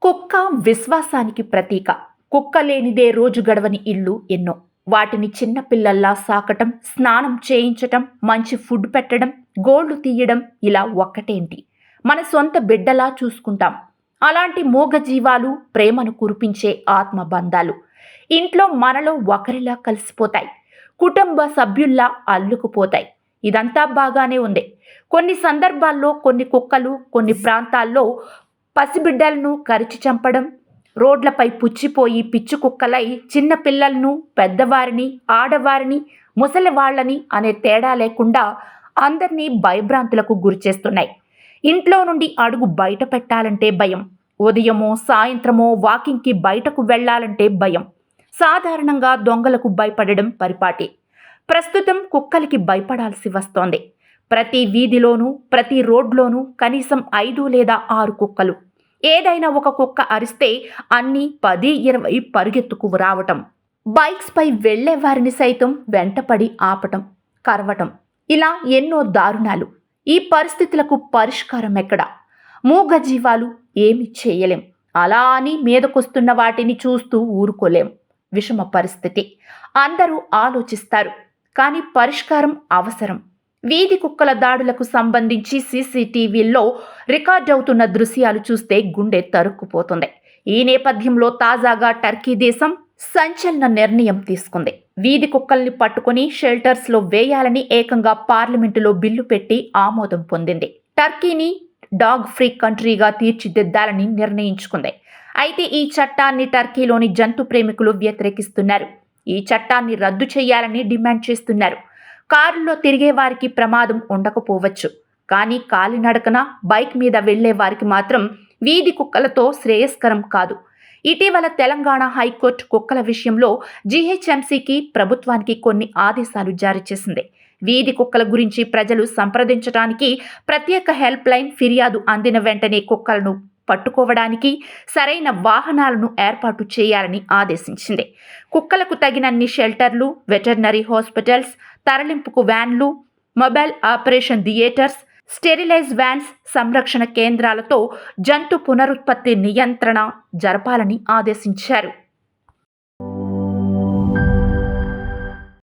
కుక్క విశ్వాసానికి ప్రతీక. కుక్క లేనిదే రోజు గడవని ఇళ్ళు ఎన్నో. వాటిని చిన్న పిల్లల్లా సాకటం, స్నానం చేయించటం, మంచి ఫుడ్ పెట్టడం, గోళ్లు తీయడం, ఇలా ఒక్కటేంటి, మన సొంత బిడ్డలా చూసుకుంటాం. అలాంటి మూగ జీవాలు ప్రేమను కురిపించే ఆత్మబంధాలు. ఇంట్లో మనలో ఒకరిలా కలిసిపోతాయి, కుటుంబ సభ్యుల్లా అల్లుకుపోతాయి. ఇదంతా బాగానే ఉంది. కొన్ని సందర్భాల్లో కొన్ని కుక్కలు కొన్ని ప్రాంతాల్లో పసిబిడ్డలను కరిచి చంపడం, రోడ్లపై పుచ్చిపోయి పిచ్చి కుక్కలై చిన్న పిల్లలను, పెద్దవారిని, ఆడవారిని, ముసలివాళ్లని అనే తేడా లేకుండా అందరినీ భయభ్రాంతులకు గురిచేస్తున్నాయి. ఇంట్లో నుండి అడుగు బయట పెట్టాలంటే భయం. ఉదయమో సాయంత్రమో వాకింగ్కి బయటకు వెళ్లాలంటే భయం. సాధారణంగా దొంగలకు భయపడడం పరిపాటి. ప్రస్తుతం కుక్కలకి భయపడాల్సి వస్తోంది. ప్రతి వీధిలోనూ, ప్రతి రోడ్లోనూ కనీసం 5 లేదా 6 కుక్కలు. ఏదైనా ఒక కుక్క అరిస్తే అన్నీ 10, 20 పరుగెత్తుకు రావటం. బైక్స్ పై వెళ్లే వారిని సైతం వెంటపడి ఆపటం, కరవటం, ఇలా ఎన్నో దారుణాలు. ఈ పరిస్థితులకు పరిష్కారం ఎక్కడా? మూగ జీవాలు ఏమి చేయలేం. అలా అని మీదకొస్తున్న వాటిని చూస్తూ ఊరుకోలేం. విషమ పరిస్థితి. అందరూ ఆలోచిస్తారు, కానీ పరిష్కారం అవసరం. వీధి కుక్కల దాడులకు సంబంధించి సీసీటీవీల్లో రికార్డవుతున్న దృశ్యాలు చూస్తే గుండె తరుక్కుపోతుంది. ఈ నేపథ్యంలో తాజాగా టర్కీ దేశం సంచలన నిర్ణయం తీసుకుంది. వీధి కుక్కల్ని పట్టుకుని షెల్టర్స్లో వేయాలని ఏకంగా పార్లమెంటులో బిల్లు పెట్టి ఆమోదం పొందింది. టర్కీని డాగ్ ఫ్రీ కంట్రీగా తీర్చిదిద్దాలని నిర్ణయించుకుంది. అయితే ఈ చట్టాన్ని టర్కీలోని జంతు ప్రేమికులు వ్యతిరేకిస్తున్నారు. ఈ చట్టాన్ని రద్దు చేయాలని డిమాండ్ చేస్తున్నారు. కారులో తిరిగే వారికి ప్రమాదం ఉండకపోవచ్చు, కానీ కాలినడకన బైక్ మీద వెళ్లే వారికి మాత్రం వీధి కుక్కలతో శ్రేయస్కరం కాదు. ఇటీవల తెలంగాణ హైకోర్టు కుక్కల విషయంలో జీహెచ్ఎంసీకి, ప్రభుత్వానికి కొన్ని ఆదేశాలు జారీ చేసింది. వీధి కుక్కల గురించి ప్రజలు సంప్రదించడానికి ప్రత్యేక హెల్ప్ లైన్, ఫిర్యాదు అందిన వెంటనే కుక్కలను పట్టుకోవడానికి సరైన వాహనాలను ఏర్పాటు చేయాలని ఆదేశించింది. కుక్కలకు తగినన్ని షెల్టర్లు, వెటర్నరీ హాస్పిటల్స్, తరలింపుకు వ్యాన్లు, mobile operation theatres, sterilise vans, సంరక్షణ కేంద్రాలతో జంతు పునరుత్పత్తి నియంత్రణ జరపాలని ఆదేశించారు.